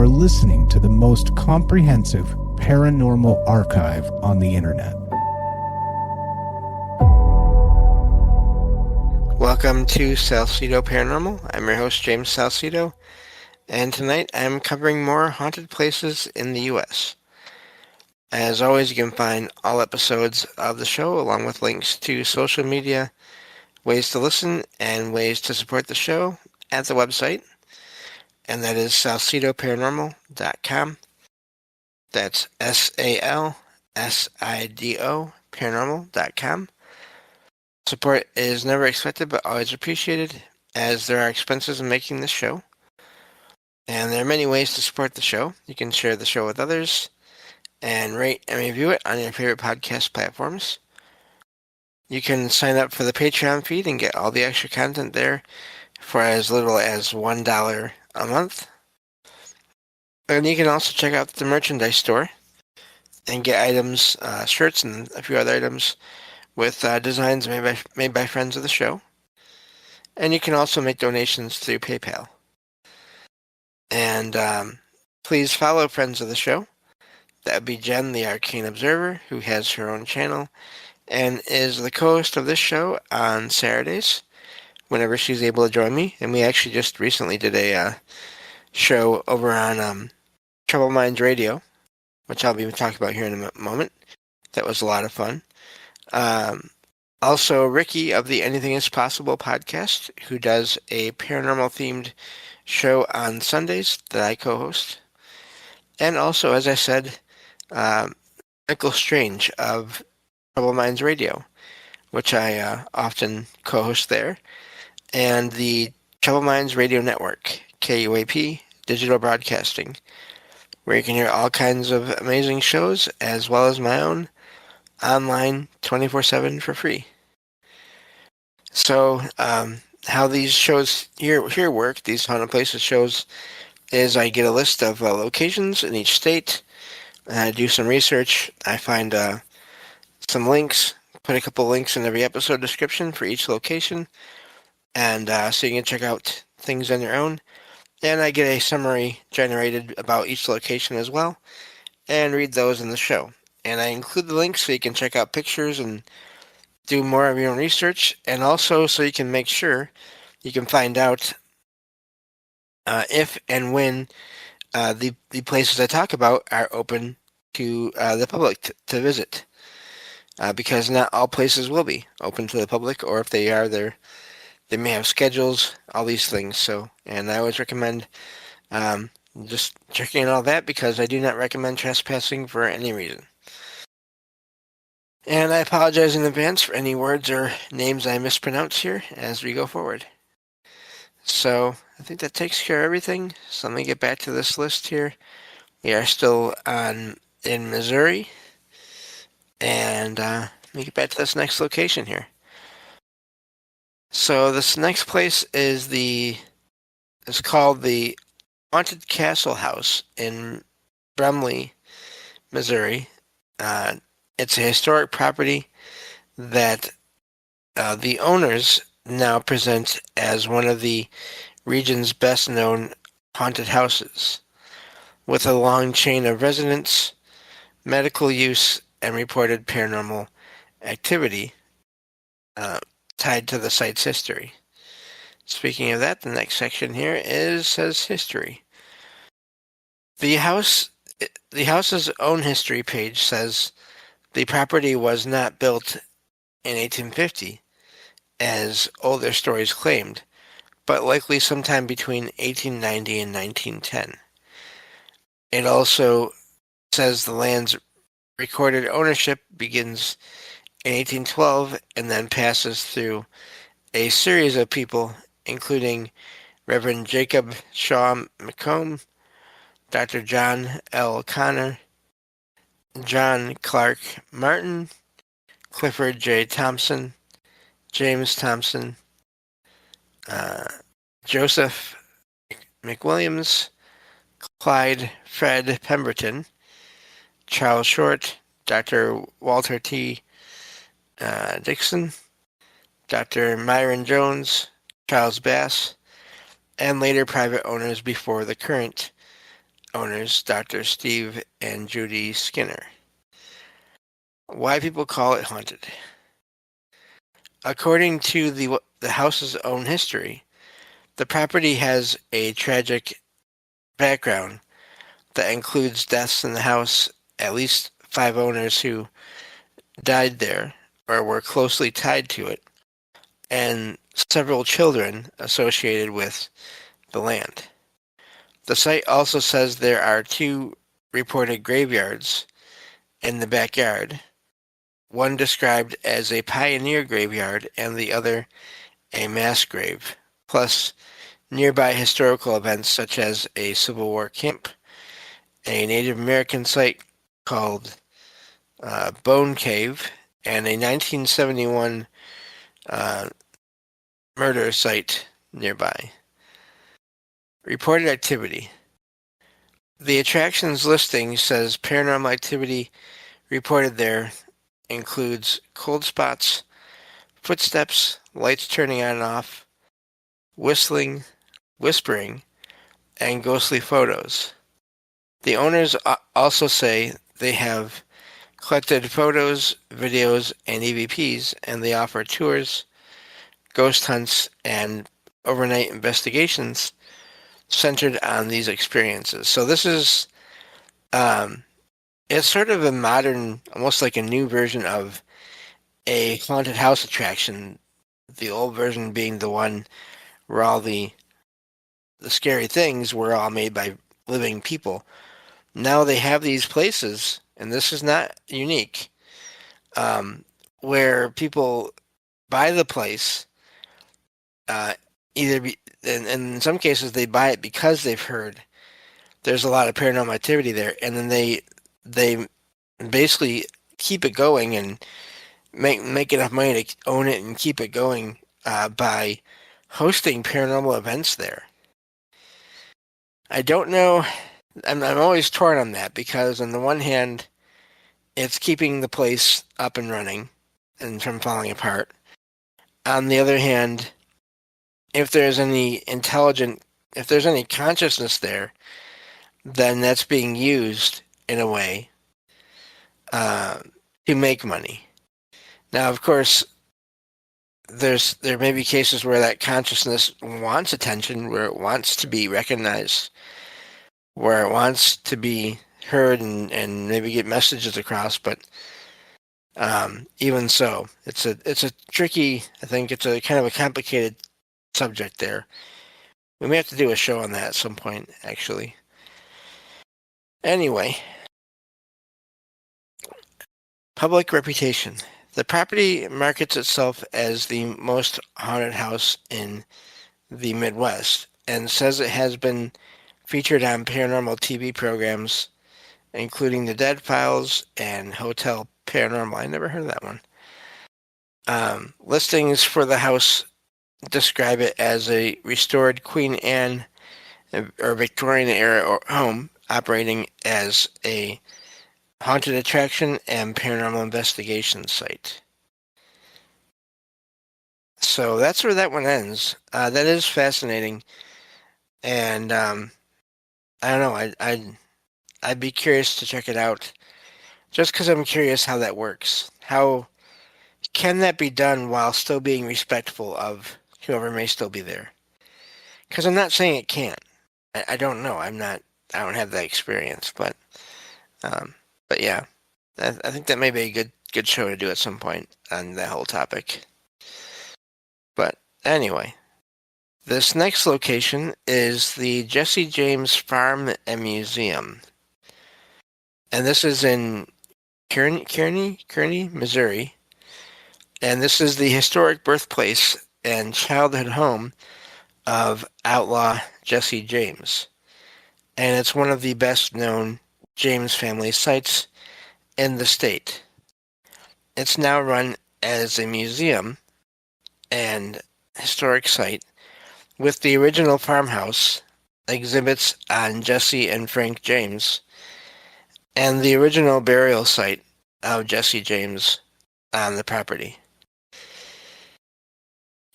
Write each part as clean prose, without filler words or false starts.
are listening to the most comprehensive paranormal archive on the internet. Welcome to Salsido Paranormal. I'm your host, James Salsido, and tonight I'm covering more haunted places in the U.S. As always, you can find all episodes of the show along with links to social media, ways to listen, and ways to support the show at the website, and that is salsidoparanormal.com. That's SALSIDO paranormal.com. Support is never expected but always appreciated, as there are expenses in making this show. And there are many ways to support the show. You can share the show with others and rate and review it on your favorite podcast platforms. You can sign up for the Patreon feed and get all the extra content there for as little as $1 a month. And you can also check out the merchandise store and get items, shirts and a few other items with designs made by friends of the show. And you can also make donations through PayPal. And please follow friends of the show. That would be Jen, the Arcane Observer, who has her own channel and is the co-host of this show on Saturdays whenever she's able to join me. And we actually just recently did a show over on Troubled Minds Radio, which I'll be talking about here in a moment. That was a lot of fun. Also, Ricky of the Anything is Possible podcast, who does a paranormal-themed show on Sundays that I co-host. And also, as I said, Michael Strange of Troubled Minds Radio, which I often co-host there, and the Troubled Minds Radio Network, KUAP, Digital Broadcasting, where you can hear all kinds of amazing shows, as well as my own, online 24/7 for free. So, how these shows here work, these haunted places shows, is I get a list of locations in each state, and I do some research. I find some links, put a couple links in every episode description for each location, and so you can check out things on your own. And I get a summary generated about each location as well, and read those in the show. And I include the links so you can check out pictures and do more of your own research, and also so you can make sure you can find out if and when the places I talk about are open to the public to visit. Because not all places will be open to the public, or if they are, they may have schedules, all these things. So, and I always recommend just checking all that, because I do not recommend trespassing for any reason. And I apologize in advance for any words or names I mispronounce here as we go forward. So I think that takes care of everything. So let me get back to this list here. We are still in Missouri. And let me get back to this next location here. So this next place is called the Haunted Castle House in Brumley, Missouri. It's a historic property that the owners now present as one of the region's best-known haunted houses, with a long chain of residents, medical use, and reported paranormal activity tied to the site's history. Speaking of that, the next section here says history. The house's own history page says the property was not built in 1850, as older stories claimed, but likely sometime between 1890 and 1910. It also says the land's recorded ownership begins in 1812 and then passes through a series of people, including Reverend Jacob Shaw McComb, Dr. John L. Connor, John Clark Martin, Clifford J. Thompson, James Thompson, Joseph McWilliams, Clyde Fred Pemberton, Charles Short, Dr. Walter T. Dixon, Dr. Myron Jones, Charles Bass, and later private owners before the current owners, Dr. Steve and Judy Skinner. Why people call it haunted. According to the house's own history, the property has a tragic background that includes deaths in the house, at least 5 owners who died there or were closely tied to it, and several children associated with the land. The site also says there are 2 reported graveyards in the backyard, one described as a pioneer graveyard and the other a mass grave, plus nearby historical events such as a Civil War camp, a Native American site called Bone Cave, and a 1971 murder site nearby. Reported activity. The attractions listing says paranormal activity reported there includes cold spots, footsteps, lights turning on and off, whistling, whispering, and ghostly photos. The owners also say they have collected photos, videos, and EVPs, and they offer tours, ghost hunts, and overnight investigations centered on these experiences. So this is, it's sort of a modern, almost like a new version of a haunted house attraction. The old version being the one where all the scary things were all made by living people. Now they have these places, and this is not unique, where people buy the place, and in some cases they buy it because they've heard there's a lot of paranormal activity there, and then they basically keep it going and make enough money to own it and keep it going by hosting paranormal events there. I don't know. I'm always torn on that because on the one hand, it's keeping the place up and running and from falling apart. On the other hand, if there's any consciousness there, then that's being used in a way to make money. Now, of course, there may be cases where that consciousness wants attention, where it wants to be recognized, where it wants to be heard and maybe get messages across, but even so, it's a tricky, I think it's a kind of a complicated subject there. We may have to do a show on that at some point, actually. Anyway, public reputation. The property markets itself as the most haunted house in the Midwest and says it has been featured on paranormal TV programs, including The Dead Files and Hotel Paranormal. I never heard of that one. Listings for the house describe it as a restored Queen Anne or Victorian era home operating as a haunted attraction and paranormal investigation site. So that's where that one ends. That is fascinating, and I don't know. I'd be curious to check it out, just because I'm curious how that works. How can that be done while still being respectful of whoever may still be there? Because I'm not saying it can't. I don't know. I don't have that experience, but yeah, I think that may be a good show to do at some point on that whole topic. But anyway, this next location is the Jesse James Farm and Museum, and this is in Kearney, Missouri, and this is the historic birthplace and childhood home of outlaw Jesse James, and it's one of the best-known James family sites in the state. It's now run as a museum and historic site with the original farmhouse, exhibits on Jesse and Frank James, and the original burial site of Jesse James on the property.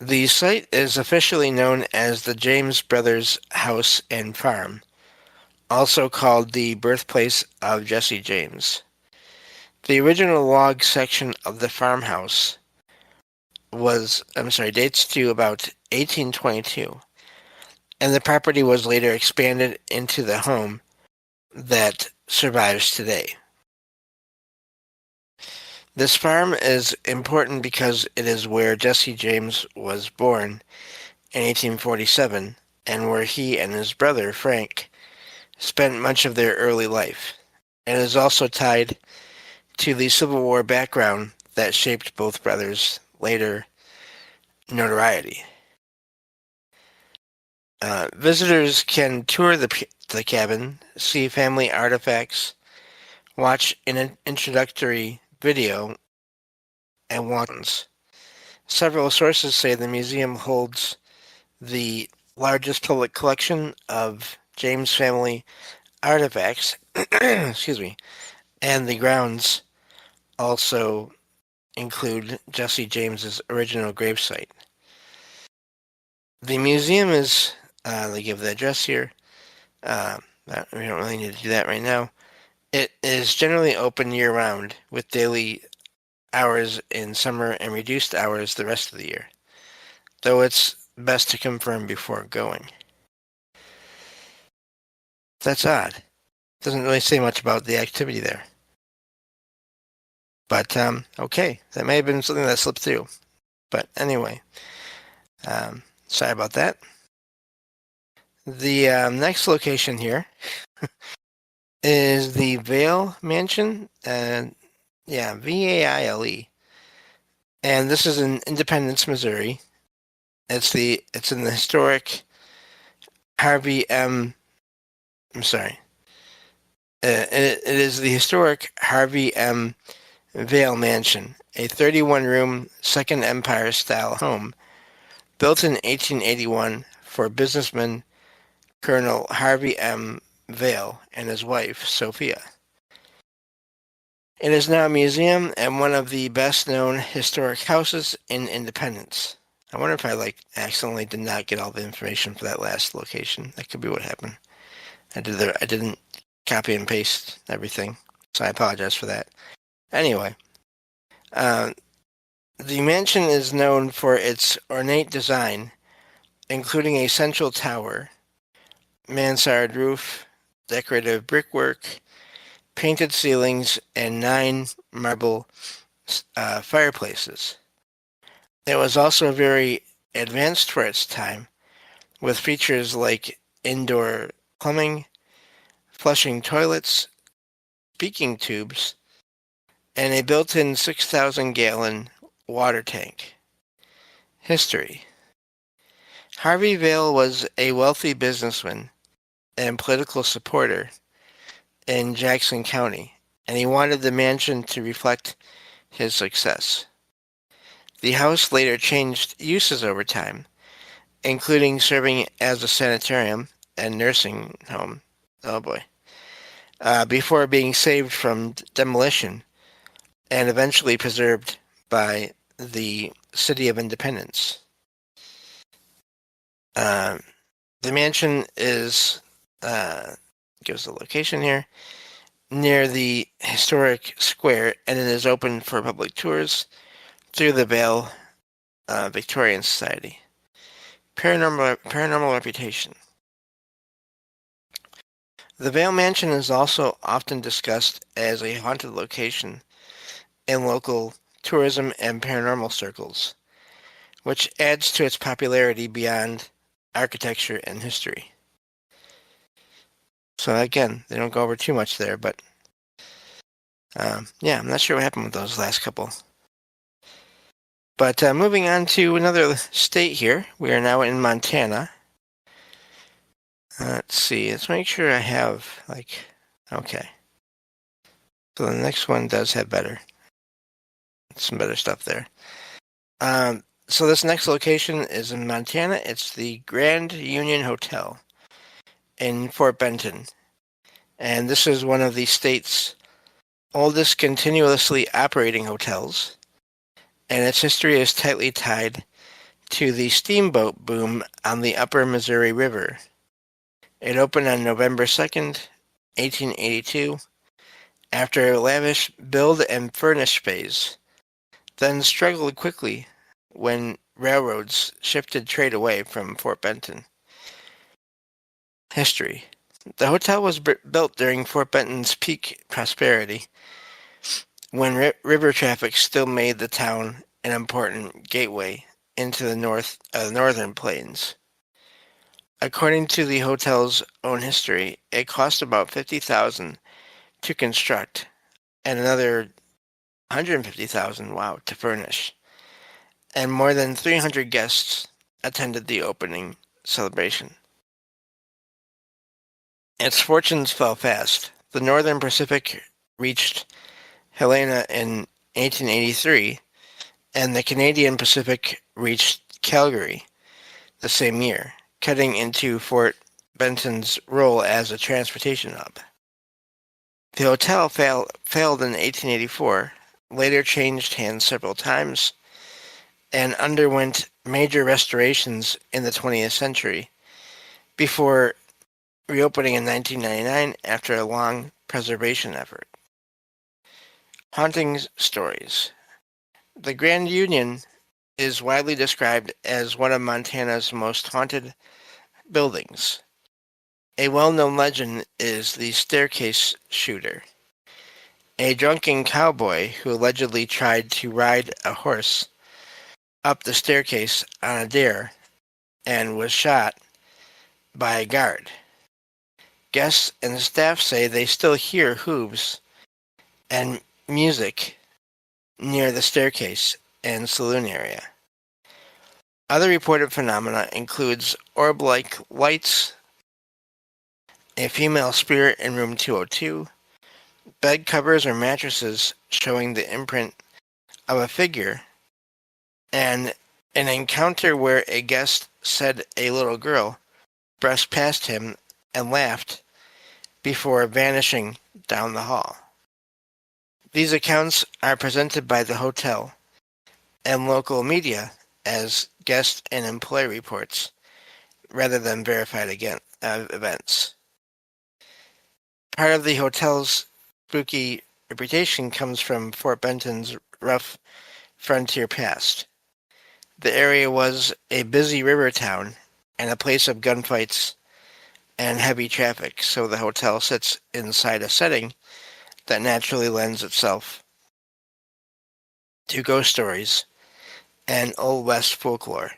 The site is officially known as the James Brothers House and Farm, also called the birthplace of Jesse James. The original log section of the farmhouse dates to about 1822, and the property was later expanded into the home that survives today. This farm is important because it is where Jesse James was born in 1847, and where he and his brother, Frank, spent much of their early life. It is also tied to the Civil War background that shaped both brothers' later notoriety. Visitors can tour the cabin, see family artifacts, watch an introductory video, and walk-ins. Several sources say the museum holds the largest public collection of James family artifacts, excuse me, and the grounds also include Jesse James's original gravesite. The museum is, they give the address here. We don't really need to do that right now. It is generally open year-round, with daily hours in summer and reduced hours the rest of the year, though it's best to confirm before going. That's odd. Doesn't really say much about the activity there. But, okay, that may have been something that slipped through. But anyway, sorry about that. The next location here is the Vail Mansion, Vaile, and this is in Independence, Missouri. It's in the historic Harvey M. I'm sorry. It is the historic Harvey M. Vail Mansion, a 31-room Second Empire-style home built in 1881 for businessman Colonel Harvey M. Vail and his wife, Sophia. It is now a museum and one of the best-known historic houses in Independence. I wonder if I accidentally did not get all the information for that last location. That could be what happened. I didn't copy and paste everything, so I apologize for that. Anyway, the mansion is known for its ornate design, including a central tower, mansard roof, decorative brickwork, painted ceilings, and 9 marble fireplaces. It was also very advanced for its time, with features like indoor plumbing, flushing toilets, speaking tubes, and a built-in 6,000-gallon water tank. History. Harvey Vail was a wealthy businessman and political supporter in Jackson County, and he wanted the mansion to reflect his success. The house later changed uses over time, including serving as a sanitarium and nursing home. Oh boy. Before being saved from demolition and eventually preserved by the City of Independence. The mansion is, gives the location here, near the historic square, and it is open for public tours through the Vail Victorian Society. Paranormal reputation. The Vail Mansion is also often discussed as a haunted location in local tourism and paranormal circles, which adds to its popularity beyond architecture and history. So again, they don't go over too much there, but I'm not sure what happened with those last couple. But moving on to another state here, we are now in Montana. Let's see, let's make sure I have, okay. So the next one does have some better stuff there. So this next location is in Montana. It's the Grand Union Hotel in Fort Benton. And this is one of the state's oldest continuously operating hotels. And its history is tightly tied to the steamboat boom on the upper Missouri River. It opened on November 2nd, 1882, after a lavish build and furnish phase, then struggled quickly when railroads shifted trade away from Fort Benton. History. The hotel was built during Fort Benton's peak prosperity, when river traffic still made the town an important gateway into the northern plains. According to the hotel's own history, it cost about $50,000 to construct and another $150,000, wow, to furnish. And more than 300 guests attended the opening celebration. Its fortunes fell fast. The Northern Pacific reached Helena in 1883, and the Canadian Pacific reached Calgary the same year, cutting into Fort Benton's role as a transportation hub. The hotel failed in 1884, later changed hands several times, and underwent major restorations in the 20th century before reopening in 1999 after a long preservation effort. Haunting stories. The Grand Union is widely described as one of Montana's most haunted buildings. A well-known legend is the staircase shooter, a drunken cowboy who allegedly tried to ride a horse up the staircase on a dare and was shot by a guard. Guests and staff say they still hear hooves and music near the staircase and saloon area. Other reported phenomena includes orb-like lights, a female spirit in room 202, bed covers or mattresses showing the imprint of a figure, and an encounter where a guest said a little girl brushed past him and laughed before vanishing down the hall. These accounts are presented by the hotel and local media as guest and employee reports rather than verified events. Part of the hotel's spooky reputation comes from Fort Benton's rough frontier past. The area was a busy river town and a place of gunfights and heavy traffic, so the hotel sits inside a setting that naturally lends itself to ghost stories and Old West folklore.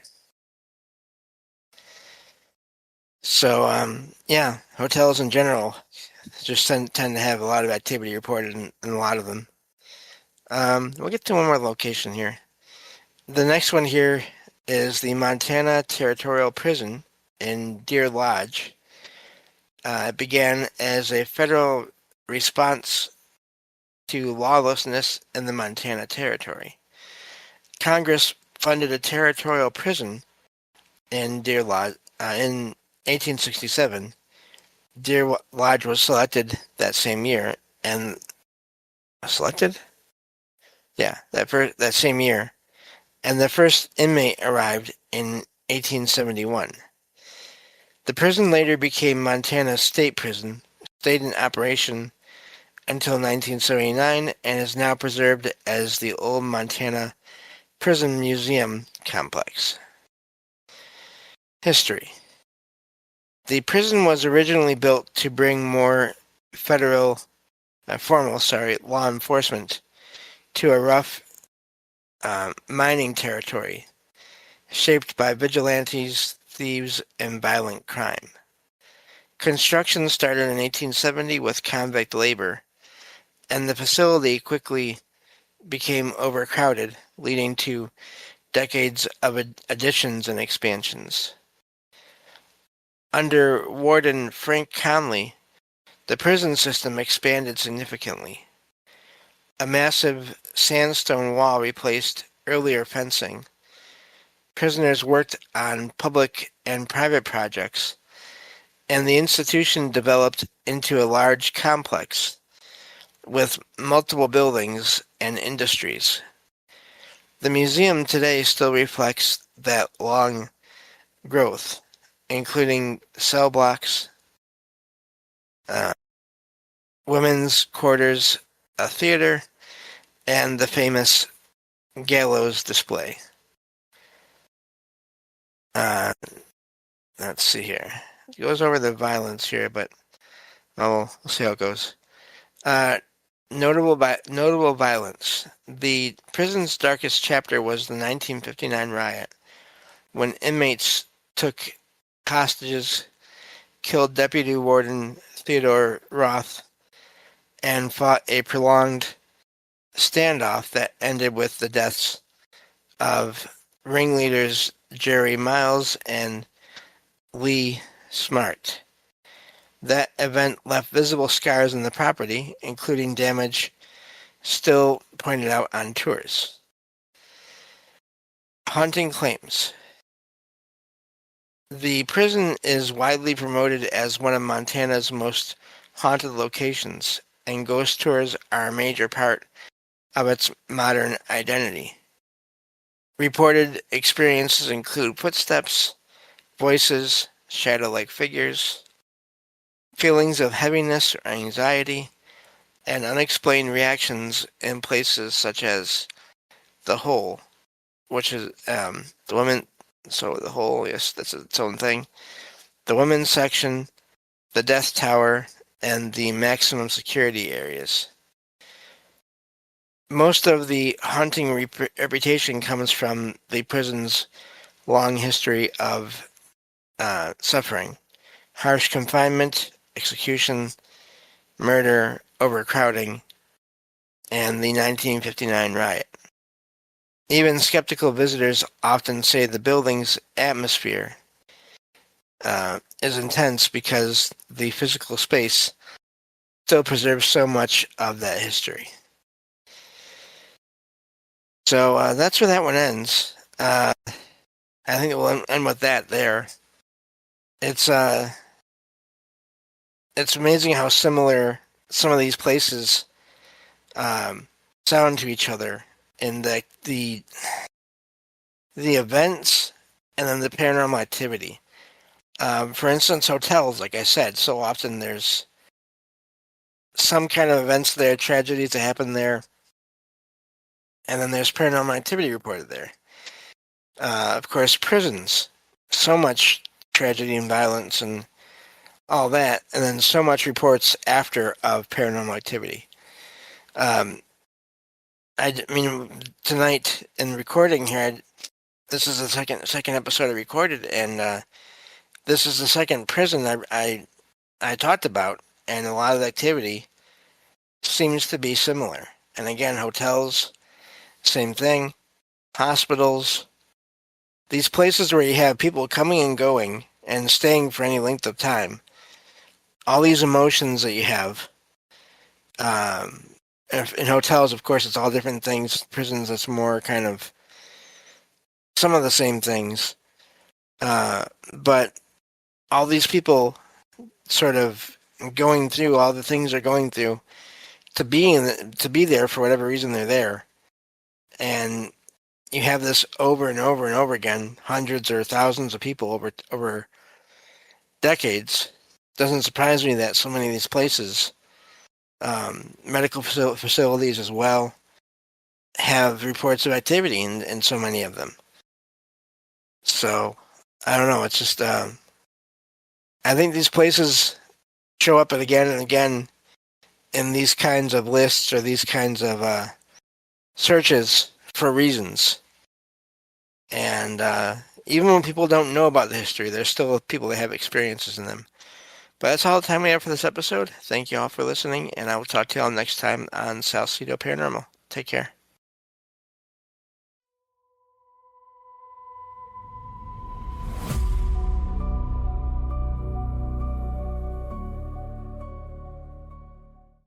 So, hotels in general just tend to have a lot of activity reported in a lot of them. We'll get to one more location here. The next one here is the Montana Territorial Prison in Deer Lodge. It began as a federal response to lawlessness in the Montana Territory. Congress funded a territorial prison in Deer Lodge in 1867. Deer Lodge was selected that same year, and that same year, and the first inmate arrived in 1871. The prison later became Montana's state prison, stayed in operation until 1979, and is now preserved as the Old Montana Prison Museum Complex. History. The prison was originally built to bring more formal law enforcement to a rough mining territory shaped by vigilantes, thieves, and violent crime. Construction started in 1870 with convict labor, and the facility quickly became overcrowded, leading to decades of additions and expansions. Under Warden Frank Conley, the prison system expanded significantly. A massive sandstone wall replaced earlier fencing. Prisoners worked on public and private projects, and the institution developed into a large complex with multiple buildings and industries. The museum today still reflects that long growth, including cell blocks, women's quarters, a theater, and the famous gallows display. Let's see here. It goes over the violence here, but we'll see how it goes. Notable violence. The prison's darkest chapter was the 1959 riot, when inmates took hostages, killed Deputy Warden Theodore Roth, and fought a prolonged standoff that ended with the deaths of ringleaders Jerry Miles and Lee Smart. That event left visible scars on the property, including damage still pointed out on tours. Haunting claims. The prison is widely promoted as one of Montana's most haunted locations, and ghost tours are a major part of its modern identity. Reported experiences include footsteps, voices, shadow-like figures, feelings of heaviness or anxiety, and unexplained reactions in places such as the Hole, which is the women. So the Hole, yes, that's its own thing. The women's section, the Death Tower, and the maximum security areas. Most of the haunting reputation comes from the prison's long history of suffering, harsh confinement, execution, murder, overcrowding, and the 1959 riot. Even skeptical visitors often say the building's atmosphere is intense because the physical space still preserves so much of that history. So that's where that one ends. I think we'll end with that there. It's amazing how similar some of these places sound to each other in the events and then the paranormal activity. For instance, hotels, like I said, so often there's some kind of events there, tragedies that happen there, and then there's paranormal activity reported there. Of course, prisons, so much tragedy and violence and all that, and then so much reports after of paranormal activity. I mean, tonight in recording here, this is the second episode I recorded, and this is the second prison I talked about, and a lot of the activity seems to be similar. And again, hotels, same thing, hospitals, these places where you have people coming and going and staying for any length of time, all these emotions that you have. In hotels, of course, it's all different things. Prisons, it's more kind of some of the same things. But all these people sort of going through all the things they're going through to be there for whatever reason they're there. And you have this over and over and over again, hundreds or thousands of people over decades. Doesn't surprise me that so many of these places, medical facilities as well, have reports of activity in so many of them. So, I don't know, it's just, I think these places show up again and again in these kinds of lists or these kinds of searches for reasons. And even when people don't know about the history, there's still people that have experiences in them. But that's all the time we have for this episode. Thank you all for listening, and I will talk to you all next time on Salsido Paranormal. Take care.